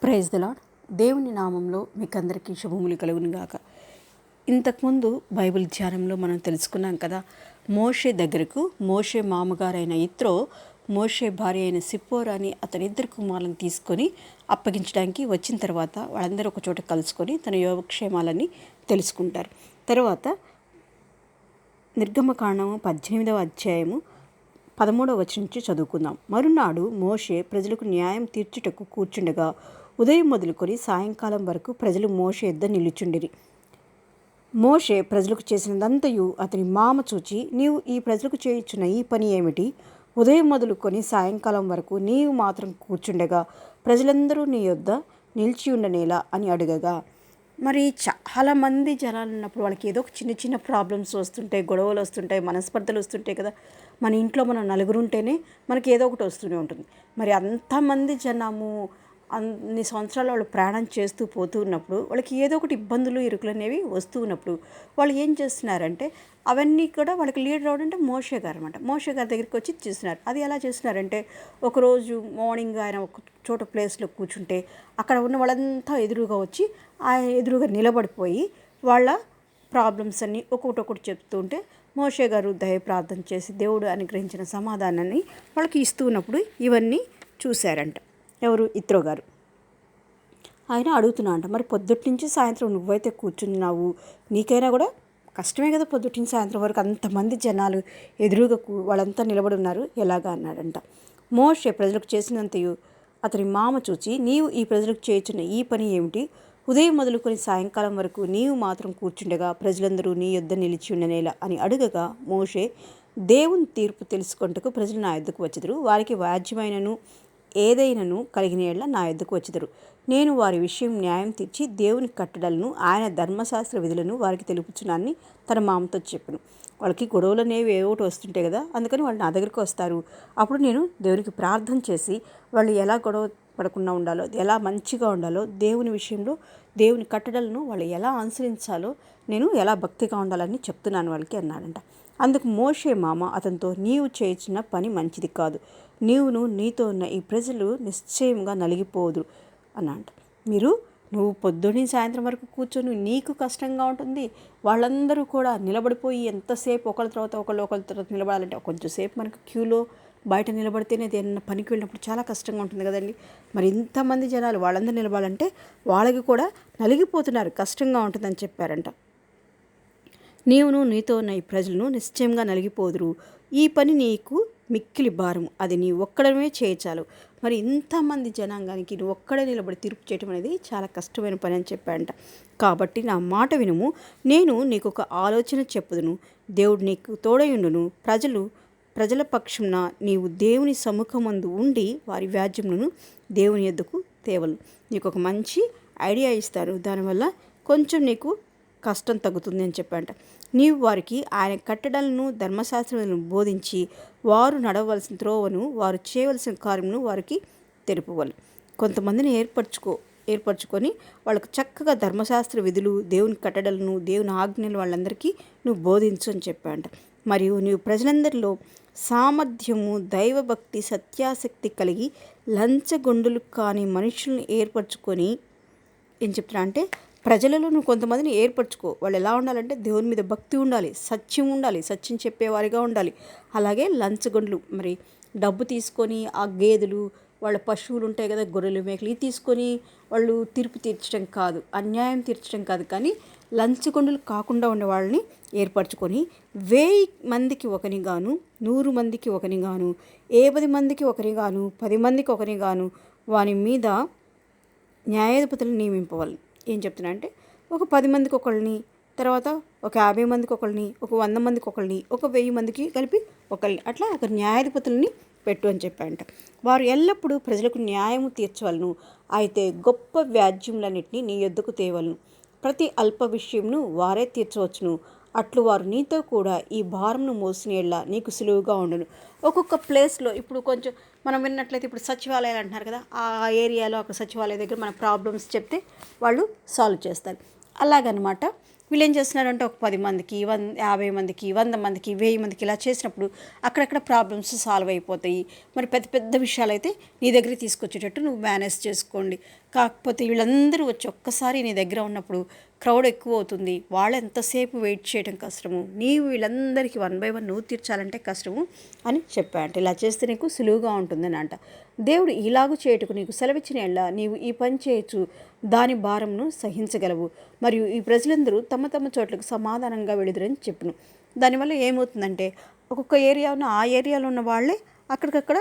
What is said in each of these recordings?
Praise the lord. దేవుని నామంలో మీకందరికీ శుభములు కలుగునుగాక. ఇంతకుముందు బైబిల్ ధ్యానంలో మనం తెలుసుకున్నాం కదా, మోషే దగ్గరకు మోషే మామగారైన ఇత్రో మోషే భార్య అయిన సిప్పోరాని అతనిద్దరు కుమారులను తీసుకొని అప్పగించడానికి వచ్చిన తర్వాత వాళ్ళందరూ ఒక చోట కలుసుకొని తన యోగక్షేమాలని తెలుసుకుంటారు. తర్వాత నిర్గమకాండము 18వ అధ్యాయము 13వ వచనం నుంచి చదువుకుందాం. మరునాడు మోషే ప్రజలకు న్యాయం తీర్చుటకు కూర్చుండగా ఉదయం మొదలుకొని సాయంకాలం వరకు ప్రజలు మోషే యొద్ద నిలుచుండిరి. మోషే ప్రజలకు చేసినదంతయు అతని మామ చూచి, నీవు ఈ ప్రజలకు చేయుచున్న ఈ పని ఏమిటి? ఉదయం మొదలుకొని సాయంకాలం వరకు నీవు మాత్రం కూర్చుండగా ప్రజలందరూ నీ యొద్ద నిలిచి ఉండనేలా అని అడగగా, మరి చాలామంది జనాలు ఉన్నప్పుడు వాళ్ళకి ఏదో ఒక చిన్న చిన్న ప్రాబ్లమ్స్ వస్తుంటాయి, గొడవలు వస్తుంటాయి, మనస్పర్ధలు వస్తుంటాయి కదా. మన ఇంట్లో మనం నలుగురు ఉంటేనే మనకి ఏదో ఒకటి వస్తూనే ఉంటుంది. మరి అంతమంది జనము అన్ని సంవత్సరాలు వాళ్ళు ప్రయాణం చేస్తూ పోతూ ఉన్నప్పుడు వాళ్ళకి ఏదో ఒకటి ఇబ్బందులు ఇరుకులు అనేవి వస్తూ ఉన్నప్పుడు వాళ్ళు ఏం చేస్తున్నారంటే, అవన్నీ కూడా వాళ్ళకి లీడర్ అవడంటే మోషే గారు అనమాట. మోషే గారి దగ్గరికి వచ్చి చేస్తున్నారు. అది ఎలా చేస్తున్నారంటే, ఒకరోజు మార్నింగ్ ఆయన ఒక చోట ప్లేస్లో కూర్చుంటే అక్కడ ఉన్న వాళ్ళంతా ఎదురుగా వచ్చి ఆయన ఎదురుగా నిలబడిపోయి వాళ్ళ ప్రాబ్లమ్స్ అన్నీ ఒక్కొక్కటి చెప్తూ ఉంటే మోషే గారు దయ ప్రార్థన చేసి దేవుడు అనుగ్రహించిన సమాధానాన్ని వాళ్ళకి ఇస్తూ ఉన్నప్పుడు ఇవన్నీ చూశారంట. ఎవరు? ఇత్రో గారు. ఆయన అడుగుతున్నా అంట, మరి పొద్దుటి నుంచి సాయంత్రం నువ్వైతే కూర్చున్నావు, నీకైనా కూడా కష్టమే కదా, పొద్దుటి నుంచి సాయంత్రం వరకు అంతమంది జనాలు ఎదురుగా వాళ్ళంతా నిలబడి ఉన్నారు, ఎలాగా అన్నాడంట. మోషే ప్రజలకు చేసినంతయు అతని మామ చూచి, నీవు ఈ ప్రజలకు చేయుచున్న ఈ పని ఏమిటి? ఉదయం మొదలుకొని సాయంకాలం వరకు నీవు మాత్రం కూర్చుండగా ప్రజలందరూ నీ యొద్ద నిలిచి ఉండనేలా అని అడగగా, మోషే, దేవుని తీర్పు తెలుసుకొనుటకు ప్రజలు నా యొద్దకు వచ్చెదరు, వారికి వ్యాజ్యమైనను ఏదైనాను కలిగిన యెడల నా యొద్దకు వచ్చెదరు. నేను వారి విషయం న్యాయం తీర్చి దేవుని కట్టడలను ఆయన ధర్మశాస్త్ర విధులను వారికి తెలుపుచున్నానని తన మామతో చెప్పాను. వాళ్ళకి గొడవలు అనేవి ఏవోటి వస్తుంటాయి కదా, అందుకని వాళ్ళు నా దగ్గరికి వస్తారు. అప్పుడు నేను దేవునికి ప్రార్థన చేసి వాళ్ళు ఎలా గొడవ పడకుండా ఉండాలో, ఎలా మంచిగా ఉండాలో, దేవుని విషయంలో దేవుని కట్టడలను వాళ్ళు ఎలా అనుసరించాలో, నేను ఎలా భక్తిగా ఉండాలని చెప్తున్నాను వాళ్ళకి అన్నాడంట. అందుకు మోషే మామ అతనితో, నీవు చేయించిన పని మంచిది కాదు, నీతో ఉన్న ఈ ప్రజలు నిశ్చయంగా నలిగిపోదు అన్నాడు. నువ్వు పొద్దున్న సాయంత్రం వరకు కూర్చొని నీకు కష్టంగా ఉంటుంది, వాళ్ళందరూ కూడా నిలబడిపోయి ఎంతసేపు ఒకళ్ళ తర్వాత నిలబడాలంటే కొంచెంసేపు మనకు క్యూలో బయట నిలబడితేనే ఏదైనా పనికి వెళ్ళినప్పుడు చాలా కష్టంగా ఉంటుంది కదండి. మరి ఇంతమంది జనాలు వాళ్ళందరూ నిలబడాలంటే వాళ్ళకి కూడా నలిగిపోతున్నారు, కష్టంగా ఉంటుందని చెప్పారంట. నీతో ఉన్న ఈ ప్రజలను నిశ్చయంగా నలిగిపోదురు, ఈ పని నీకు మిక్కిలి భారము, అది నీ ఒక్కడమే చేయచాలు. మరి ఇంతమంది జనాంగానికి నువ్వు ఒక్కడే నిలబడి తీర్పు చేయటం అనేది చాలా కష్టమైన పని అని చెప్పాడంట. కాబట్టి నా మాట వినుము, నేను నీకు ఒక ఆలోచన చెప్పుదును, దేవుడు నీకు తోడయుండును. ప్రజల పక్షమున నీవు దేవుని సముఖమందు ఉండి వారి వ్యాజ్యములను దేవుని యొద్దకు తేవలను. నీకు ఒక మంచి ఐడియా ఇస్తారు, దానివల్ల కొంచెం నీకు కష్టం తగ్గుతుంది అని చెప్పాడంట. నీవు వారికి ఆయన కట్టడలను ధర్మశాస్త్రములను బోధించి వారు నడవలసిన త్రోవను వారు చేయవలసిన కార్యమును వారికి తెలుపవాలి. కొంతమందిని ఏర్పరచుకొని వాళ్ళకు చక్కగా ధర్మశాస్త్ర విధులు, దేవుని కట్టడలను, దేవుని ఆజ్ఞలు వాళ్ళందరికీ నువ్వు బోధించు అని చెప్పాడంట. మరియు నీవు ప్రజలందరిలో సామర్థ్యము, దైవభక్తి, సత్యాసక్తి కలిగి లంచగొండులు కాని మనుషులను ఏర్పరచుకొని ఏం చెప్తున్నా అంటే, ప్రజలలో నువ్వు కొంతమందిని ఏర్పరచుకో. వాళ్ళు ఎలా ఉండాలంటే దేవుని మీద భక్తి ఉండాలి, సత్యం ఉండాలి, సత్యం చెప్పేవారిగా ఉండాలి. అలాగే లంచగొండ్లు, మరి డబ్బు తీసుకొని ఆ గేదెలు, వాళ్ళ పశువులు ఉంటాయి కదా, గొర్రెలు మేకలు, ఇవి తీసుకొని వాళ్ళు తీర్పు తీర్చడం కాదు, అన్యాయం తీర్చడం కాదు, కానీ లంచగొండులు కాకుండా ఉండే వాళ్ళని ఏర్పరచుకొని 1000 మందికి ఒకని గాను, 100 మందికి ఒకని గాను, 50 మందికి ఒకని గాను, 10 మందికి ఒకని గాను వాని మీద న్యాయాధిపతులను నియమింపవాలి. ఏం చెప్తున్నా అంటే, ఒక 10 మందికి ఒకళ్ళని, తర్వాత ఒక 50 మందికి ఒకళ్ళని, ఒక 100 మందికి ఒకళ్ళని, ఒక 1000 మందికి కలిపి ఒకళ్ళని, అట్లా ఒక న్యాయాధిపతులని పెట్టు అని చెప్పారంట. వారు ఎల్లప్పుడూ ప్రజలకు న్యాయము తీర్చవలను, అయితే గొప్ప వ్యాజ్యములన్నిటినీ నీ యొద్దకు తేవలను. ప్రతి అల్ప విషయంను వారే తీర్చవచ్చును, అట్లు వారు నీతో కూడా ఈ భారంను మోసిన యెడల నీకు సులువుగా ఉండును. ఒక్కొక్క ప్లేస్లో ఇప్పుడు కొంచెం మనం విన్నట్లయితే, ఇప్పుడు సచివాలయాలు అంటున్నారు కదా, ఆ ఏరియాలో ఒక సచివాలయం దగ్గర మన ప్రాబ్లమ్స్ చెప్తే వాళ్ళు సాల్వ్ చేస్తారు. అలాగనమాట. వీళ్ళు ఏం చేస్తున్నారంటే, ఒక 10 మందికి 50 మందికి 100 మందికి 1000 మందికి ఇలా చేసినప్పుడు అక్కడక్కడ ప్రాబ్లమ్స్ సాల్వ్ అయిపోతాయి. మరి పెద్ద పెద్ద విషయాలు అయితే నీ దగ్గరికి తీసుకొచ్చేటట్టు నువ్వు మేనేజ్ చేసుకోండి. కాకపోతే వీళ్ళందరూ వచ్చి ఒక్కసారి నీ దగ్గర ఉన్నప్పుడు క్రౌడ్ ఎక్కువ అవుతుంది, వాళ్ళు ఎంతసేపు వెయిట్ చేయడం కష్టము, నీవు వీళ్ళందరికీ 1 బై 1 నువ్వు తీర్చాలంటే కష్టము అని చెప్పాడంట. ఇలా చేస్తే నీకు సులువుగా ఉంటుందని అంట. దేవుడు ఇలాగూ చేయుటకు నీకు సెలవిచ్చిన ఎడల నీవు ఈ పని చేయొచ్చు, దాని భారంను సహించగలవు. మరియు ఈ ప్రజలందరూ తమ తమ చోట్లకు సమాధానంగా వెళుదురని చెప్పును. దానివల్ల ఏమవుతుందంటే ఒక్కొక్క ఏరియాను ఆ ఏరియాలో ఉన్న వాళ్ళే అక్కడికక్కడ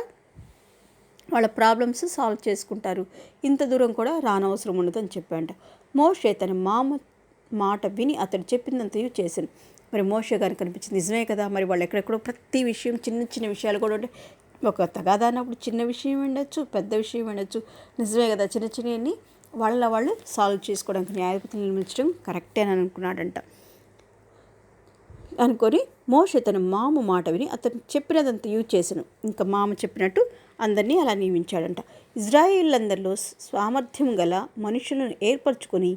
వాళ్ళ ప్రాబ్లమ్స్ సాల్వ్ చేసుకుంటారు, ఇంత దూరం కూడా రానవసరం ఉండదని చెప్పాడంట. మోషే తన మామ మాట విని అతడు చెప్పినంతయు చేశాను. మరి మోషే గారికి అనిపించింది నిజమే కదా, మరి వాళ్ళు ఎక్కడెక్కడో ప్రతి విషయం చిన్న చిన్న విషయాలు కూడా ఉంటే ఒక తగాదా అన్నప్పుడు చిన్న విషయం ఉండొచ్చు, పెద్ద విషయం ఉండొచ్చు, నిజమే కదా, చిన్న చిన్నవన్నీ వాళ్ళు సాల్వ్ చేసుకోవడానికి న్యాయపతిని నియమించడం కరెక్టే అని అనుకున్నాడంట. అనుకొని మోషే తన మామ మాట విని అతను చెప్పినదంతా చేశాను. ఇంకా మామ చెప్పినట్టు అందరినీ అలా నియమించాడంట. ఇజ్రాయేళ్ళందరిలో సామర్థ్యం గల మనుషులను ఏర్పరచుకొని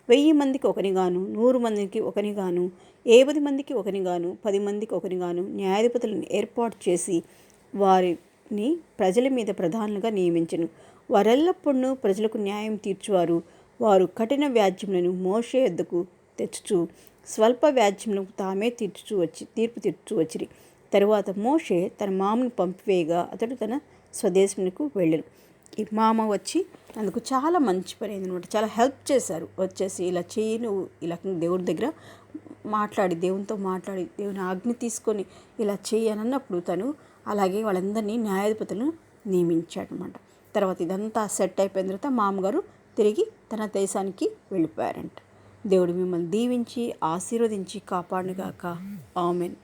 1000 మందికి ఒకనిగాను, 100 మందికి ఒకనిగాను, 50 మందికి ఒకనిగాను, 10 మందికి ఒకనిగాను న్యాయాధిపతులను ఏర్పాటు చేసి వారిని ప్రజల మీద ప్రధానులుగా నియమించెను. వారెల్లప్పుడూ ప్రజలకు న్యాయం తీర్చువారు. వారు కఠిన వ్యాజ్యములను మోషే యొద్దకు తెచ్చుచు స్వల్ప వ్యాజ్యములకు తామే తీర్పు తీర్చు వచ్చిరి. తరువాత మోషే తన మామను పంపివేయగా అతడు తన స్వదేశమునకు వెళ్ళాను. ఈ మామ వచ్చి అందుకు చాలా మంచి పని అయింది అనమాట. చాలా హెల్ప్ చేశారు. వచ్చేసి ఇలా చెయ్యి, నువ్వు ఇలా దేవుడి దగ్గర మాట్లాడి, దేవునితో మాట్లాడి, దేవుని ఆజ్ఞ తీసుకొని ఇలా చెయ్యి అని అన్నప్పుడు తను అలాగే వాళ్ళందరినీ న్యాయాధిపతులను నియమించాడనమాట. తర్వాత ఇదంతా సెట్ అయిపోయిన తర్వాత మామగారు తిరిగి తన దేశానికి వెళ్ళిపోయారంట. దేవుడు మిమ్మల్ని దీవించి ఆశీర్వదించి కాపాడునుగాక. ఆమెన్.